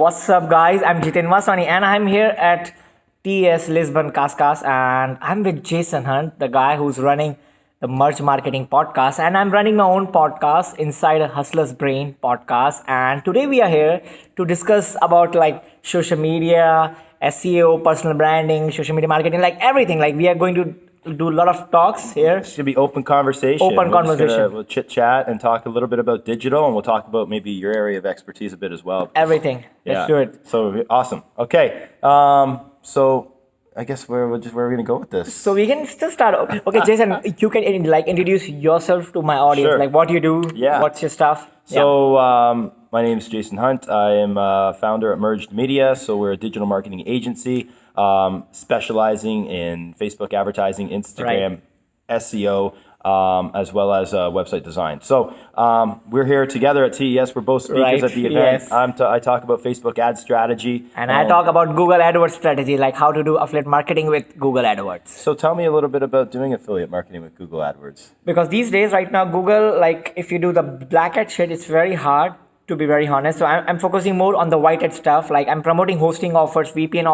What's up, guys? I'm Jitendra Vaswani, and I'm here at TS Lisbon Cascas, and I'm with Jason Hunt, the guy who's running the Merch Marketing podcast, and I'm running my own podcast, Inside a Hustler's Brain podcast. And today we are here to discuss about like social media, SEO, personal branding, social media marketing, like everything. Like we are going to do a lot of talks here. It should be open conversation. We'll chit chat and talk a little bit about digital, and we'll talk about maybe your area of expertise a bit as well. Everything. Let's do it. So awesome. Okay. So I guess where are we going to go with this? So we can still start. Okay, Jason, you can introduce yourself to my audience. Sure. Like what you do. Yeah. What's your stuff? So my name is Jason Hunt. I am founder at Merged Media. So we're a digital marketing agency specializing in Facebook advertising, Instagram, SEO, as well as website design. So we're here together at TES. We're both speakers at the event. Yes. I talk about Facebook ad strategy. And I talk about Google AdWords strategy, like how to do affiliate marketing with Google AdWords. So tell me a little bit about doing affiliate marketing with Google AdWords. Because these days, right now, Google, like if you do the black hat shit, it's very hard, to be very honest. So I'm focusing more on the white hat stuff. Like I'm promoting hosting offers, VPN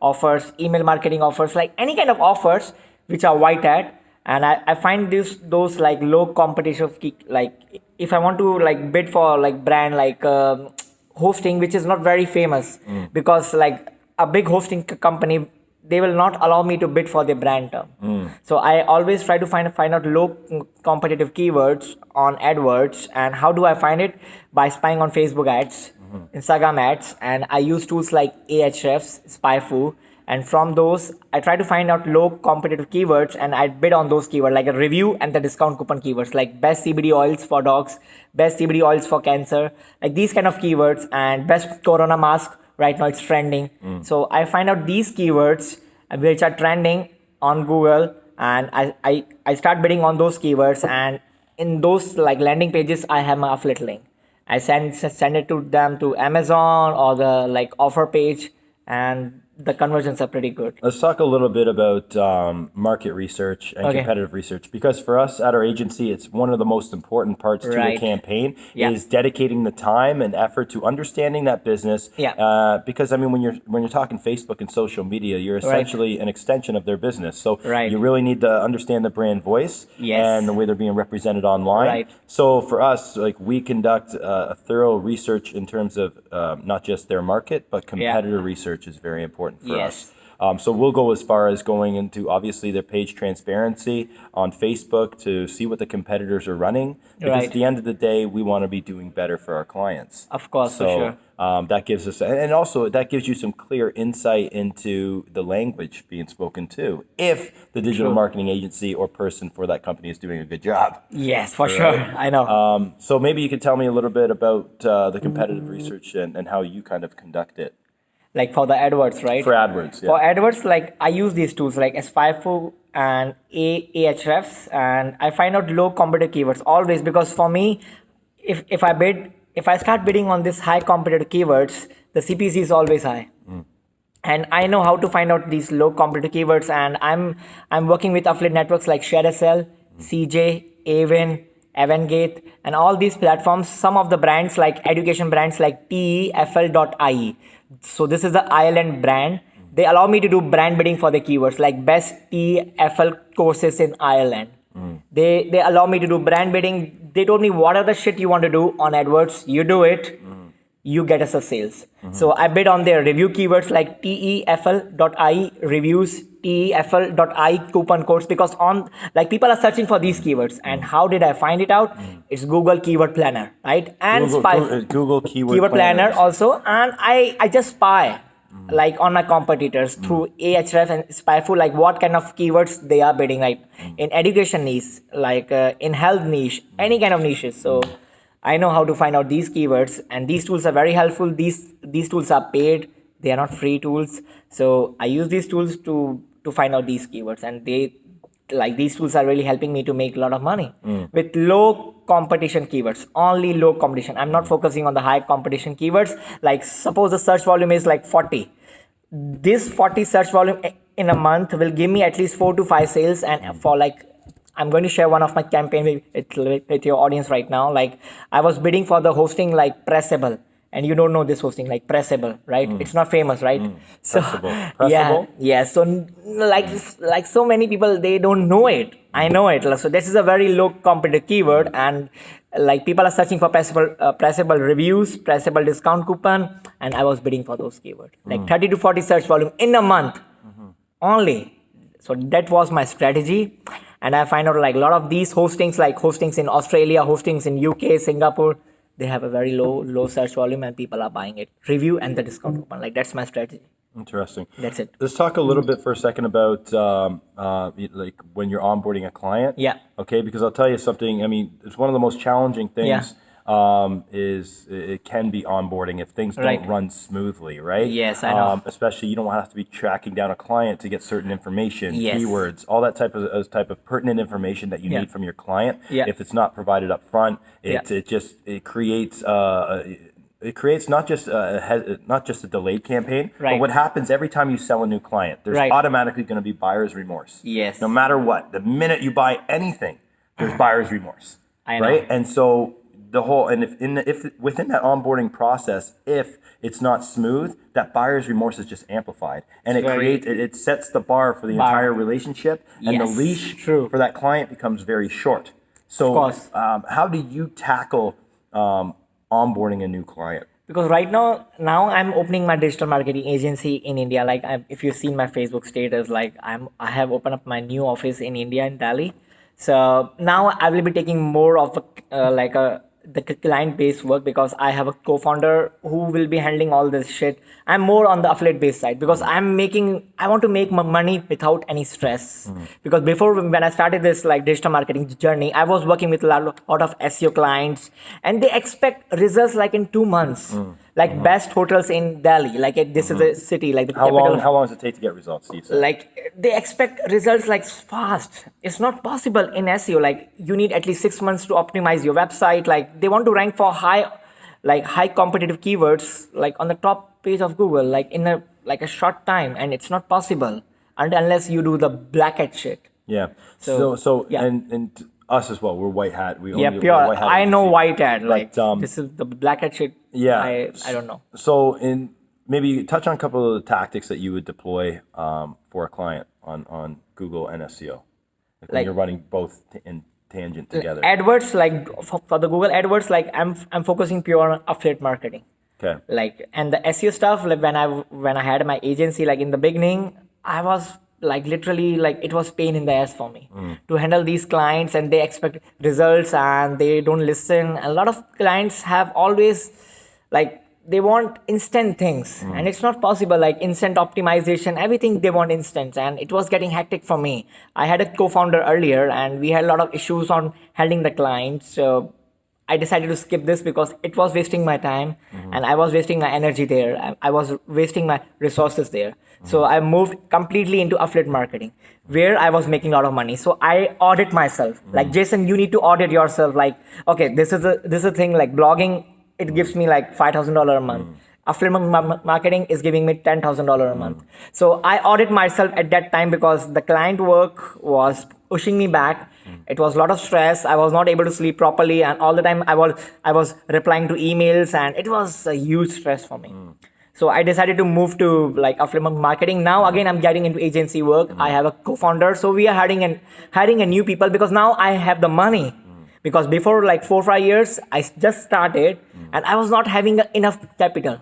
offers, email marketing offers, like any kind of offers which are white hat. And I find those like low competition, like if I want to like bid for like brand like hosting, which is not very famous, because like a big hosting company, they will not allow me to bid for their brand term. So I always try to find out low competitive keywords on AdWords. And how do I find it? By spying on Facebook ads, Instagram ads, and I use tools like Ahrefs, SpyFu. And from those, I try to find out low competitive keywords, and I bid on those keywords, like a review and the discount coupon keywords, like best CBD oils for dogs, best CBD oils for cancer, like these kind of keywords, and best corona mask. Right now it's trending. So I find out these keywords which are trending on Google, and I start bidding on those keywords. And in those like landing pages, I have my affiliate link. I send it to them to Amazon or the like offer page, and the conversions are pretty good. Let's talk a little bit about market research and competitive research, because for us at our agency, it's one of the most important parts to a campaign is dedicating the time and effort to understanding that business. Because I mean, when you're talking Facebook and social media, you're essentially an extension of their business. So you really need to understand the brand voice and the way they're being represented online. So for us, like we conduct a thorough research in terms of not just their market, but competitor research is very important for us. So we'll go as far as going into obviously their page transparency on Facebook to see what the competitors are running. Because at the end of the day, we want to be doing better for our clients. Of course, so, for sure. That gives us, and also that gives you some clear insight into the language being spoken to, if the digital marketing agency or person for that company is doing a good job. Yes, for sure. I know. So maybe you could tell me a little bit about the competitive research and how you kind of conduct it. Like for the AdWords, right? For AdWords, For AdWords, like I use these tools like SpyFu and Ahrefs, and I find out low competitive keywords always, because for me, if I start bidding on this high competitive keywords, the CPC is always high. And I know how to find out these low competitive keywords, and I'm working with affiliate networks like ShareSL, CJ, Avon, Avangate, and all these platforms. Some of the brands like education brands like TEFL.IE. So this is the Ireland brand. They allow me to do brand bidding for the keywords like best TEFL courses in Ireland. They allow me to do brand bidding. They told me what are the shit you want to do on AdWords, you do it, you get us a sales. So I bid on their review keywords like TEFL.IE reviews, TEFL.IE coupon codes, because on like people are searching for these keywords. And how did I find it out? It's Google Keyword Planner, right? And Google Keyword Planner also. And I just spy like on my competitors through Ahrefs and SpyFu, like what kind of keywords they are bidding, like in education niche, like in health niche, any kind of niches. So I know how to find out these keywords, and these tools are very helpful. These tools are paid; they are not free tools. So I use these tools to find out these keywords, and these tools are really helping me to make a lot of money with low competition keywords. Only low competition. I'm not focusing on the high competition keywords. Like suppose the search volume is like 40. This 40 search volume in a month will give me at least 4 to 5 sales, and for like I'm going to share one of my campaign with your audience right now. Like I was bidding for the hosting like Pressable and you don't know this hosting, like Pressable, right? It's not famous, right? So Pressable? yeah. So like so many people, they don't know it. I know it. So this is a very low competitive keyword, and like people are searching for pressable reviews, pressable discount coupon, and I was bidding for those keywords, like 30 to 40 search volume in a month only. So that was my strategy. And I find out like a lot of these hostings, like hostings in Australia, hostings in UK, Singapore, they have a very low search volume and people are buying it. Review and the discount coupon. Like that's my strategy. Interesting. That's it. Let's talk a little bit for a second about like when you're onboarding a client. Yeah. Okay, because I'll tell you something. I mean, it's one of the most challenging things. Is it can be onboarding if things don't run smoothly, right? Yes, I know. Especially you don't have to be tracking down a client to get certain information, Yes. keywords, all that type of pertinent information that you need from your client. Yeah. If it's not provided up front, it creates not just a delayed campaign, but what happens every time you sell a new client, there's automatically going to be buyer's remorse. Yes. No matter what, the minute you buy anything, there's buyer's remorse. I know. Right, and so the whole if within that onboarding process, if it's not smooth, that buyer's remorse is just amplified, and it sets the bar for the entire relationship, and the leash for that client becomes very short. So, of course. How do you tackle onboarding a new client? Because right now I'm opening my digital marketing agency in India. Like if you've seen my Facebook status, like I have opened up my new office in India in Delhi. So now I will be taking more of the client-based work, because I have a co-founder who will be handling all this shit. I'm more on the affiliate-based side because I want to make money without any stress. Because before, when I started this like digital marketing journey, I was working with a lot of SEO clients, and they expect results like in 2 months. Like best hotels in Delhi, like this is a city, like the capital. How long does it take to get results, Steve? Like they expect results like fast. It's not possible in SEO. Like you need at least 6 months to optimize your website. Like they want to rank for high competitive keywords, like on the top page of Google, like in a short time, and it's not possible unless you do the black hat shit. Yeah. And us as well. We're white hat. Pure. I know white hat. Like this is the black hat shit. Yeah. I don't know. So maybe touch on a couple of the tactics that you would deploy for a client on Google and SEO, like when you're running both in tangent together. AdWords, like for the Google AdWords, like I'm focusing pure on affiliate marketing. Okay. Like, and the SEO stuff, like when I had my agency, like in the beginning, I was like literally like it was pain in the ass for me to handle these clients, and they expect results and they don't listen. A lot of clients have always like they want instant things, and it's not possible. Like instant optimization, everything they want instant, and it was getting hectic for me. I had a co-founder earlier, and we had a lot of issues on handling the clients. So I decided to skip this because it was wasting my time, and I was wasting my energy there. I was wasting my resources there. So I moved completely into affiliate marketing, where I was making a lot of money. So I audit myself. Like, Jason, you need to audit yourself. Like, okay, this is a thing. Like blogging, it gives me like $5,000 a month. Affiliate marketing is giving me $10,000 a month. So I audit myself at that time because the client work was pushing me back. It was a lot of stress. I was not able to sleep properly, and all the time I was replying to emails, and it was a huge stress for me. So I decided to move to like affiliate marketing. Now again, I'm getting into agency work. I have a co-founder, so we are hiring a new people because now I have the money. Because before like 4 or 5 years, I just started and I was not having enough capital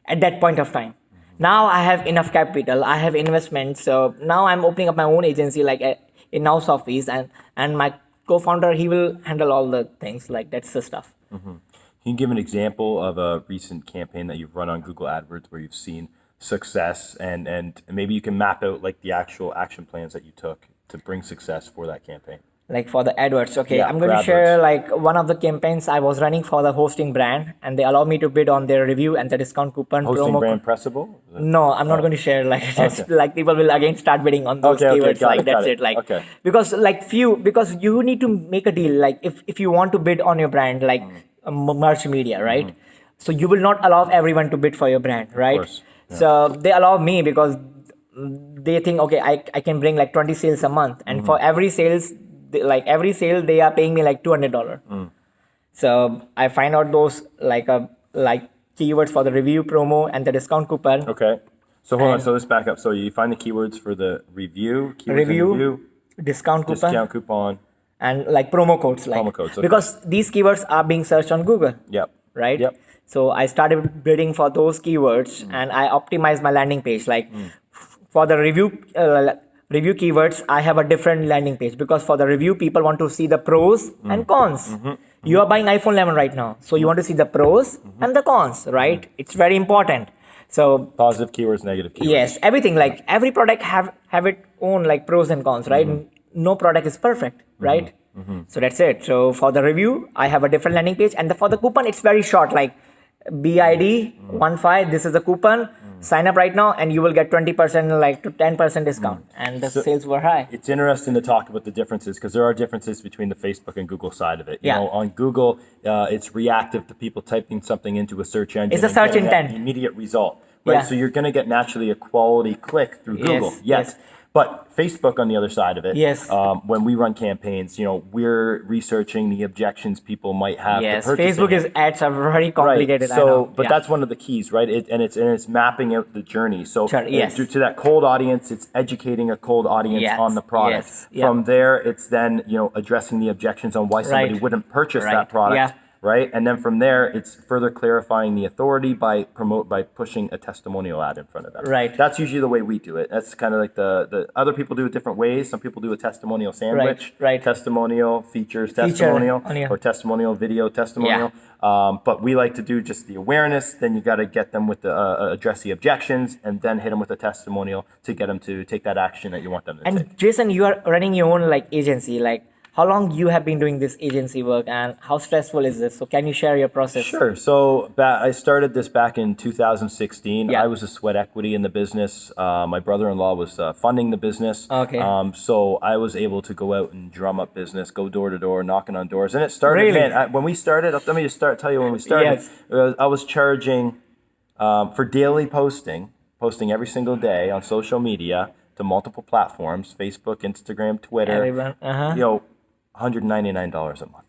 at that point of time. Now I have enough capital. I have investments. So now I'm opening up my own agency, like a in-house office, and my co-founder, he will handle all the things. Like that's the stuff. Can you give an example of a recent campaign that you've run on Google AdWords where you've seen success, and maybe you can map out like the actual action plans that you took to bring success for that campaign? Like for the AdWords, okay. I'm going to share like one of the campaigns I was running for the hosting brand, and they allow me to bid on their review and the discount coupon. Hosting brand Pressable? No, I'm not going to share like that's like people will again start bidding on those keywords. That's it. Like because because you need to make a deal. Like if you want to bid on your brand, like merch media, right? So you will not allow everyone to bid for your brand, right? So they allow me because they think, okay, I can bring like 20 sales a month, and for every sale they are paying me like $200. So I find out those like keywords for the review, promo, and the discount coupon. Okay. So hold on. So let's back up. So you find the keywords for the review, discount coupon, and like promo codes. Okay. Because these keywords are being searched on Google. Yep. Right? Yep. So I started bidding for those keywords and I optimized my landing page. Like for the review keywords, I have a different landing page because for the review, people want to see the pros and cons. You are buying iPhone 11 right now. So you want to see the pros and the cons, right? It's very important. So positive keywords, negative keywords. Yes, everything, like every product have its own like pros and cons, right? No product is perfect, right? So that's it. So for the review, I have a different landing page, and for the coupon, it's very short, like BID 15. This is the coupon. Sign up right now, and you will get 20%, like to 10% discount. And the sales were high. It's interesting to talk about the differences because there are differences between the Facebook and Google side of it. You know, on Google, it's reactive to people typing something into a search engine. It's a search intent. Immediate result, right? So you're going to get naturally a quality click through Google. Yes. But Facebook, on the other side of it, when we run campaigns, you know, we're researching the objections people might have to purchasing Facebook ads are very complicated. Right. So, but that's one of the keys, right? It's mapping out the journey. So, to that cold audience, it's educating a cold audience on the product. From there, it's then addressing the objections on why somebody wouldn't purchase that product. Right, and then from there, it's further clarifying the authority by pushing a testimonial ad in front of them. Right, that's usually the way we do it. That's kind of like the other people do it different ways. Some people do a testimonial sandwich, testimonial features, testimonial, or testimonial video, testimonial. But we like to do just the awareness. Then you got to get them with the address the objections, and then hit them with a testimonial to get them to take that action that you want them to take. And Jason, you are running your own like agency, like. How long you have been doing this agency work and how stressful is this? So can you share your process? Sure. So I started this back in 2016. I was a sweat equity in the business. My brother-in-law was funding the business. Okay. So I was able to go out and drum up business, go door to door, knocking on doors. And it started, when we started, let me just tell you when we started. I was charging for daily posting every single day on social media to multiple platforms, Facebook, Instagram, Twitter. $199 a month.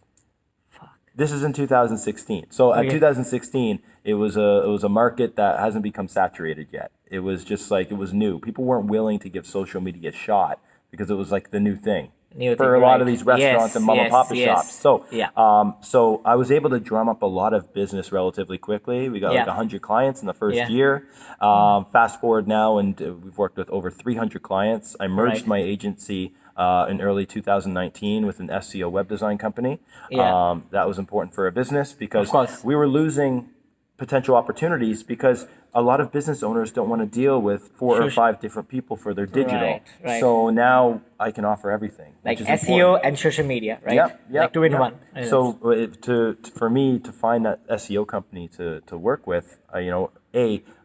Fuck. This is in 2016. So at 2016, it was a market that hasn't become saturated yet. It was just like, it was new. People weren't willing to give social media a shot because it was like the new thing. For a lot of these restaurants and mom and pop shops. So, so I was able to drum up a lot of business relatively quickly. We got like 100 clients in the first year. Fast forward now, and we've worked with over 300 clients. I merged my agency in early 2019 with an SEO web design company. That was important for a business because we were losing potential opportunities because a lot of business owners don't want to deal with 4 or 5 different people for their digital. So now I can offer everything. Like SEO and social media, right? Like 2 in 1. So for me to find that SEO company to work with, I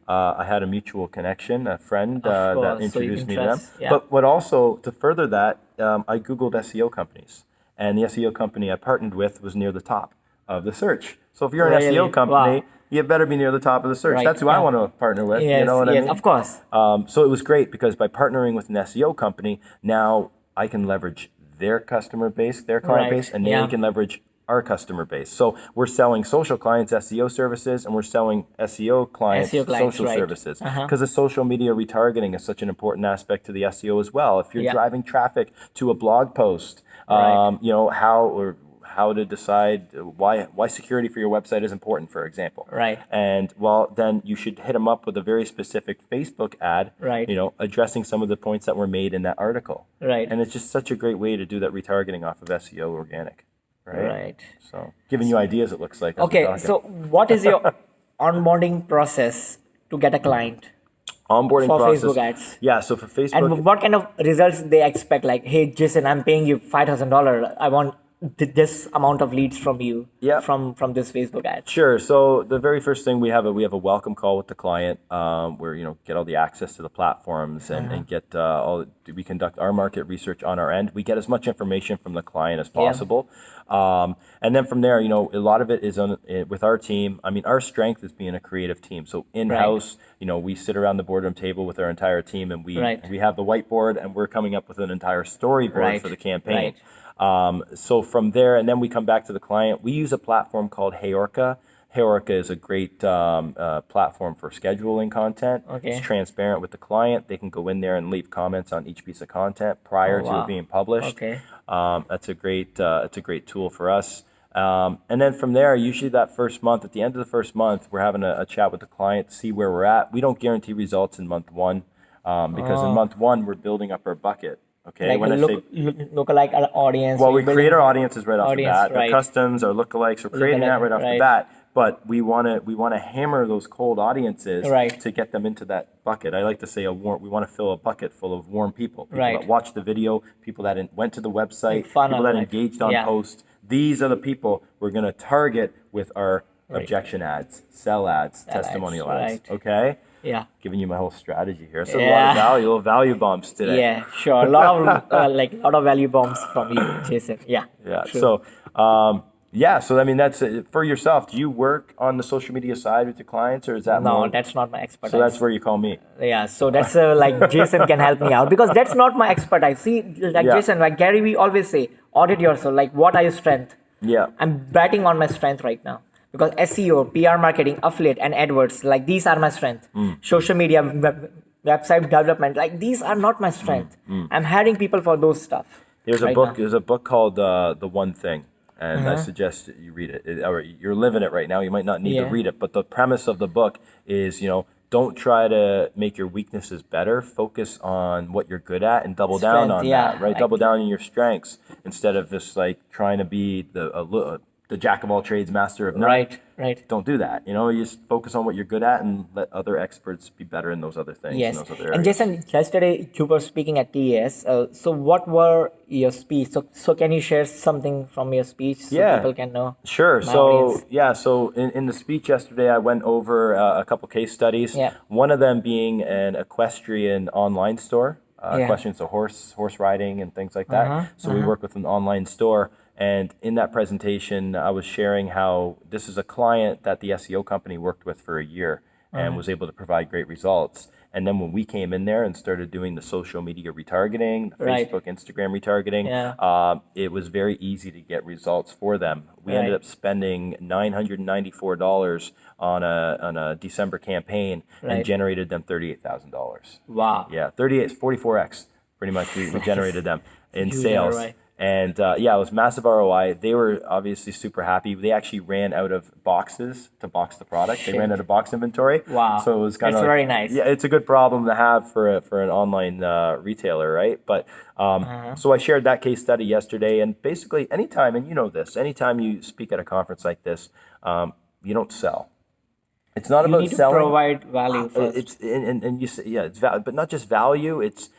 had a mutual connection, a friend that introduced me to them. But also to further that, I Googled SEO companies. And the SEO company I partnered with was near the top of the search. So if you're an SEO company, you better be near the top of the search. That's who I want to partner with. You know what I mean? Of course. So it was great because by partnering with an SEO company, now I can leverage their customer base, their client base, and they can leverage our customer base. So we're selling social clients SEO services, and we're selling SEO clients social services because the social media retargeting is such an important aspect to the SEO as well. If you're driving traffic to a blog post, how to decide why security for your website is important, for example. And then you should hit them up with a very specific Facebook ad, addressing some of the points that were made in that article. And it's just such a great way to do that retargeting off of SEO organic. So giving you ideas, it looks like. Okay, so what is your onboarding process to get a client? Onboarding for process. Facebook ads. Yeah, so for Facebook. And what kind of results they expect? Like, hey, Jason, I'm paying you $5,000. I want this amount of leads from you from this Facebook ad. Sure. So the very first thing we have a welcome call with the client where get all the access to the platforms and get we conduct our market research on our end. We get as much information from the client as possible. And then from there, a lot of it is with our team. I mean, our strength is being a creative team. So in-house, we sit around the boardroom table with our entire team and we have the whiteboard and we're coming up with an entire storyboard for the campaign. So from there, and then we come back to the client. We use a platform called Heyorka. Heroica is a great platform for scheduling content. Okay. It's transparent with the client. They can go in there and leave comments on each piece of content prior to it being published. Okay. That's a great tool for us. And then from there, usually that first month, at the end of the first month, we're having a chat with the client to see where we're at. We don't guarantee results in month one because in month one, we're building up our bucket. Okay, like when I say lookalike audience. well, we create our audiences right off the bat. Right. Our customs, our lookalikes, we're creating that right off the bat. But we want to hammer those cold audiences to get them into that bucket. I like to say we want to fill a bucket full of warm people. People that watched the video, people that went to the website, people that engaged on posts. These are the people we're going to target with our objection ads, sell ads, testimonial ads. Okay. Yeah, giving you my whole strategy here. So a lot of value, little value bumps today. Yeah, sure. A lot of lot of value bumps from you, Jason. Yeah. Yeah. True. So so I mean that's for yourself. Do you work on the social media side with your clients, or is that no? That's not my expertise. So that's where you call me. Yeah. So that's like Jason can help me out because that's not my expertise. See, like Jason, like Gary, we always say audit yourself. Like, what are your strengths? Yeah. I'm betting on my strength right now. Because SEO, PR marketing, affiliate, and AdWords, like these are my strength. Social media, website development, like these are not my strength. I'm hiring people for those stuff. There's a book called The One Thing, and I suggest you read it. Or you're living it right now. You might not need to read it, but the premise of the book is, don't try to make your weaknesses better. Focus on what you're good at and double down on that. Right, double down on your strengths instead of just like trying to be the jack of all trades, master of none. Right. Don't do that. You just focus on what you're good at and let other experts be better in those other things. Yes. In those other areas. And Jason, yesterday you were speaking at TES. So what were your speech? So can you share something from your speech so people can know? Sure. So in the speech yesterday, I went over a couple case studies. Yeah. One of them being an equestrian online store. Equestrian, so horse riding and things like that. So we work with an online store. And in that presentation, I was sharing how this is a client that the SEO company worked with for a year and was able to provide great results. And then when we came in there and started doing the social media retargeting, the Facebook, Instagram retargeting, it was very easy to get results for them. We ended up spending $994 on a December campaign and generated them $38,000. Wow. Yeah, 44x pretty much we generated them in sales. And it was massive ROI. They were obviously super happy. They actually ran out of boxes to box the product. They ran out of box inventory. Wow. So it was kind of very nice. Yeah, it's a good problem to have for an online retailer, right? But so I shared that case study yesterday. And basically, anytime, and you know this, anytime you speak at a conference like this, you don't sell. It's not about selling. You need to provide value first. It's and you say it's value, but not just value. It's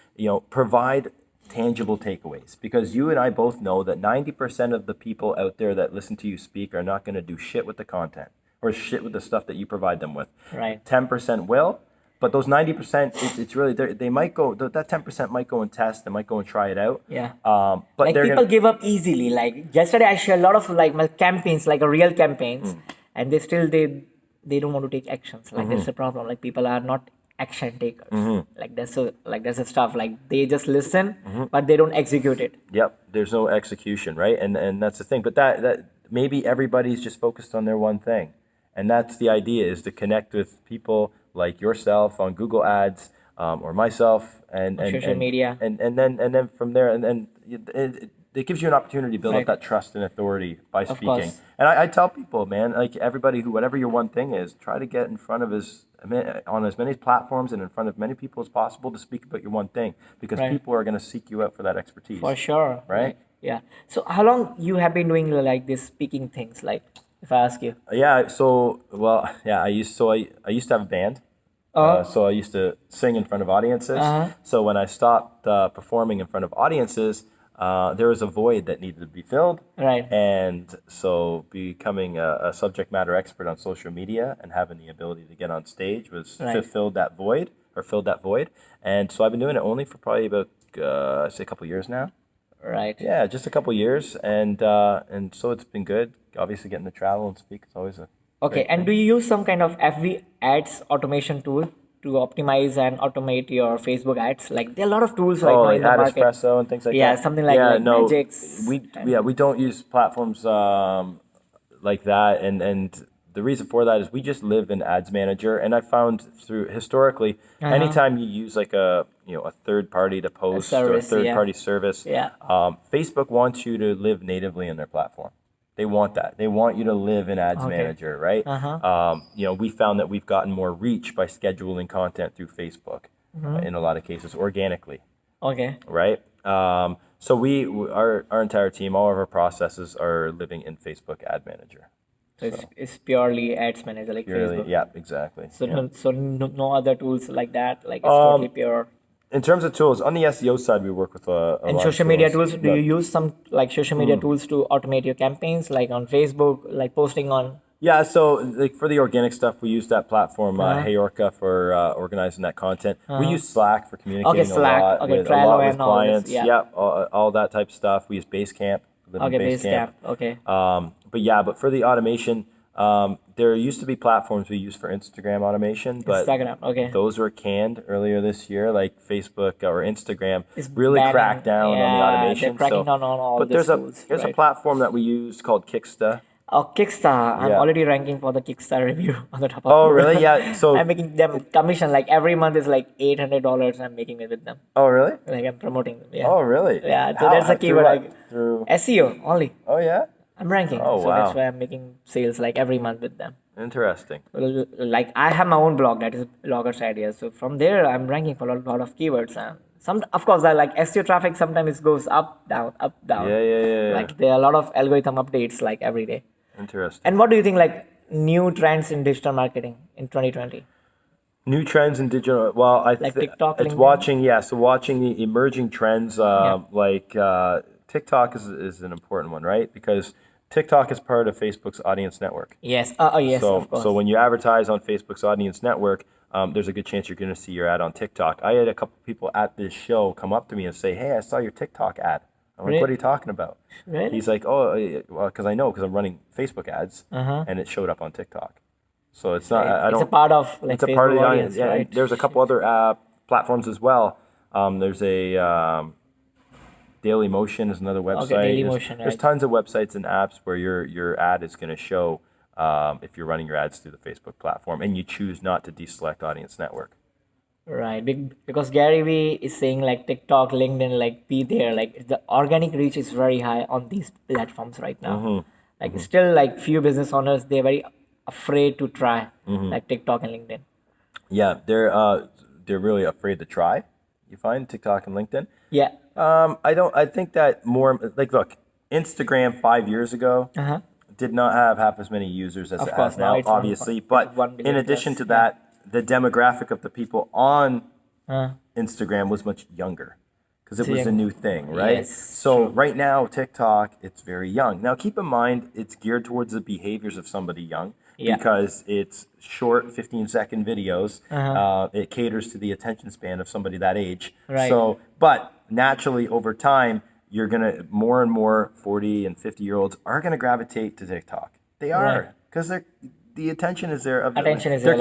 provide tangible takeaways, because you and I both know that 90% of the people out there that listen to you speak are not going to do shit with the content or shit with the stuff that you provide them with. Right. 10% will, but those 90%, it's really they might go. That 10% might go and test. They might go and try it out. Yeah. But like people give up easily. Like yesterday, I shared a lot of like my campaigns, like a real campaigns, and they don't want to take actions. Like that's the problem. Like people are not action takers. Like that's a stuff. Like they just listen, but they don't execute it. Yep. There's no execution, right? And that's the thing. But that maybe everybody's just focused on their one thing, and that's the idea: is to connect with people like yourself on Google Ads, or myself, and social media, and then from there, and it gives you an opportunity to build up that trust and authority by speaking. And I tell people, man, like everybody whatever your one thing is, try to get in front of on as many platforms and in front of many people as possible to speak about your one thing, because people are going to seek you out for that expertise. For sure. Right? Yeah. So how long you have been doing like this speaking things, like if I ask you? Yeah. So, I used to have a band. So I used to sing in front of audiences. So when I stopped performing in front of audiences, there was a void that needed to be filled. Right. And so becoming a subject matter expert on social media and having the ability to get on stage filled that void. And so I've been doing it only for probably about, a couple years now. Right. Yeah, just a couple years. And so it's been good. Obviously getting to travel and speak is always a Okay, and do you use some kind of FB ads automation tool to optimize and automate your Facebook ads? Like there are a lot of tools right now in the market. Espresso and things like that. Yeah, something like Magix. We don't use platforms like that, and the reason for that is we just live in Ads Manager, and I found through historically, anytime you use like a third party to post or a third party service, Facebook wants you to live natively in their platform. They want that. They want you to live in Ads Manager, right? We found that we've gotten more reach by scheduling content through Facebook in a lot of cases organically. Okay. Right. So our entire team, all of our processes are living in Facebook Ad Manager. So it's purely Ads Manager, like purely, Facebook. Yeah, exactly. So no other tools like that. Like it's totally pure. In terms of tools, on the SEO side, we work with a and lot social of media tools. Do you use some like social media tools to automate your campaigns, like on Facebook, like posting on? Yeah, so like for the organic stuff, we use that platform, Heyorka, for organizing that content. We use Slack for communicating Slack. a lot with and clients. All this, All that type of stuff. We use Basecamp. Basecamp. Okay. But for the automation, there used to be platforms we used for Instagram automation, but those were canned earlier this year. Like Facebook or Instagram really cracked down on the automation. They're cracking down on all but these there's a platform that we use called Kicksta. Oh, Kickstar. I'm already ranking for the Kickstar review on the top of Oh, really? Yeah. So I'm making them commission, like every month is like $800 I'm making it with them. Oh, really? Like I'm promoting them. Yeah. Oh, really? Yeah. So that's the keyword. Through SEO only. Oh, yeah? I'm ranking. Oh, so wow. that's why I'm making sales like every month with them. Interesting. Like I have my own blog, that is BloggersIdeas. So from there I'm ranking for a lot of keywords. And of course, I like SEO traffic. Sometimes it goes up, down, up, down. Yeah. Like there are a lot of algorithm updates like every day. Interesting. And what do you think, like new trends in digital marketing in 2020? New trends in digital. Well, TikTok. It's LinkedIn? So watching the emerging trends, like TikTok is an important one, right? Because TikTok is part of Facebook's audience network. Yes. Yes. Of course. So when you advertise on Facebook's audience network, there's a good chance you're going to see your ad on TikTok. I had a couple people at this show come up to me and say, "Hey, I saw your TikTok ad." I'm like, "What are you talking about?" Really? He's like, "Oh, well, because I'm running Facebook ads, and it showed up on TikTok." So it's not. It's a part of like it's a Facebook part of the audience, audience. right? Yeah, there's a couple other platforms as well. There's a Daily Motion is another website. Daily Motion, there's tons of websites and apps where your ad is going to show if you're running your ads through the Facebook platform, and you choose not to deselect audience network. Right, because Gary Vee is saying like TikTok, LinkedIn, like be there. Like the organic reach is very high on these platforms right now. Like still like few business owners, they're very afraid to try like TikTok and LinkedIn. Yeah, they're really afraid to try. You find TikTok and LinkedIn. Yeah. I think that more like look, Instagram 5 years ago did not have half as many users as it has now, obviously. But in addition to that, the demographic of the people on Instagram was much younger because it was a new thing, right? Yes, so right now, TikTok, it's very young. Now, keep in mind, it's geared towards the behaviors of somebody young because it's short 15-second videos. It caters to the attention span of somebody that age. Right. So, but naturally, over time, you're going to, more and more 40 and 50-year-olds are going to gravitate to TikTok. They are, because the attention is there. Their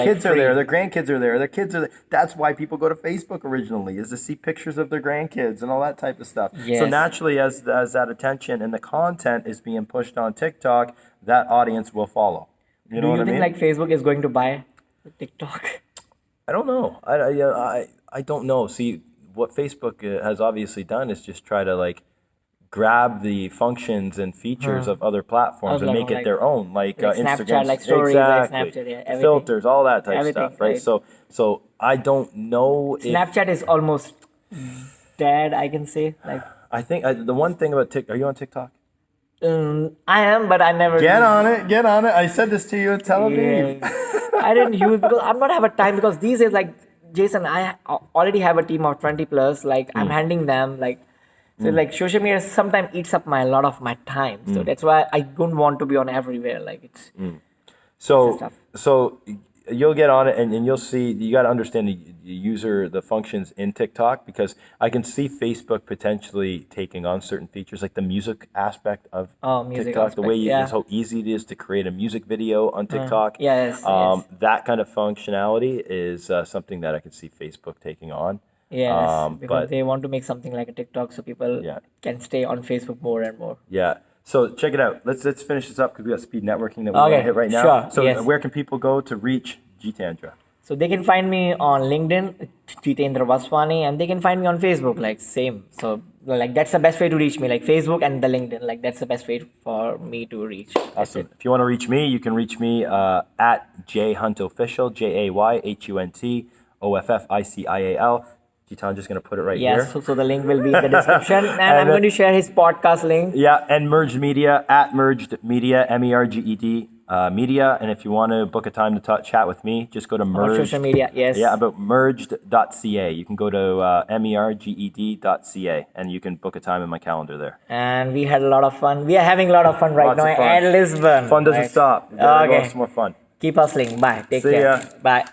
kids are there. Their grandkids are there. Their kids are there. That's why people go to Facebook originally, is to see pictures of their grandkids and all that type of stuff. Yes. So naturally, as that attention and the content is being pushed on TikTok, that audience will follow. You know what I mean? Do you think like Facebook is going to buy TikTok? I don't know. I don't know. See, what Facebook has obviously done is just try to like grab the functions and features of other platforms and make it their own, like Instagram, Snapchat, like stories, Snapchat, filters, all that type of stuff, right? So I don't know. Snapchat is almost dead, I can say. Like I think the one thing about TikTok, are you on TikTok? I am, but I never get on it. I said this to you in Tel Aviv. I didn't use because I'm not have a time because these days, like Jason, I already have a team of 20 plus. Like I'm handling them like. So like social media sometimes eats up a lot of my time. So that's why I don't want to be on everywhere. Like it's so you'll get on it and you'll see, you got to understand the functions in TikTok, because I can see Facebook potentially taking on certain features like the music aspect of TikTok, the way it's how easy it is to create a music video on TikTok. Yes. That kind of functionality is something that I could see Facebook taking on. Yes, because they want to make something like a TikTok so people can stay on Facebook more and more. Yeah. So check it out. Let's finish this up because we got speed networking that we want to hit right now. Sure. So yes. where can people go to reach Jitendra? So they can find me on LinkedIn, Jitendra Vaswani, and they can find me on Facebook, like same. So like that's the best way to reach me, like Facebook and the LinkedIn, like that's the best way for me to reach. Awesome. If you want to reach me, you can reach me at jhuntofficial, JAYHUNTOFFICIAL. I'm just going to put it right here. Yes, so the link will be in the description. And I'm going to share his podcast link. Yeah, and Merged Media, at Merged Media, MERGED Media. And if you want to book a time to chat with me, just go to Merged. Social media, yes. Yeah, about merged.ca. You can go to MERGED.ca and you can book a time in my calendar there. And we had a lot of fun. We are having a lot of fun right now at Lisbon. Fun doesn't stop. Okay. Some more fun. Keep hustling. Bye. Take care. Ya. Bye.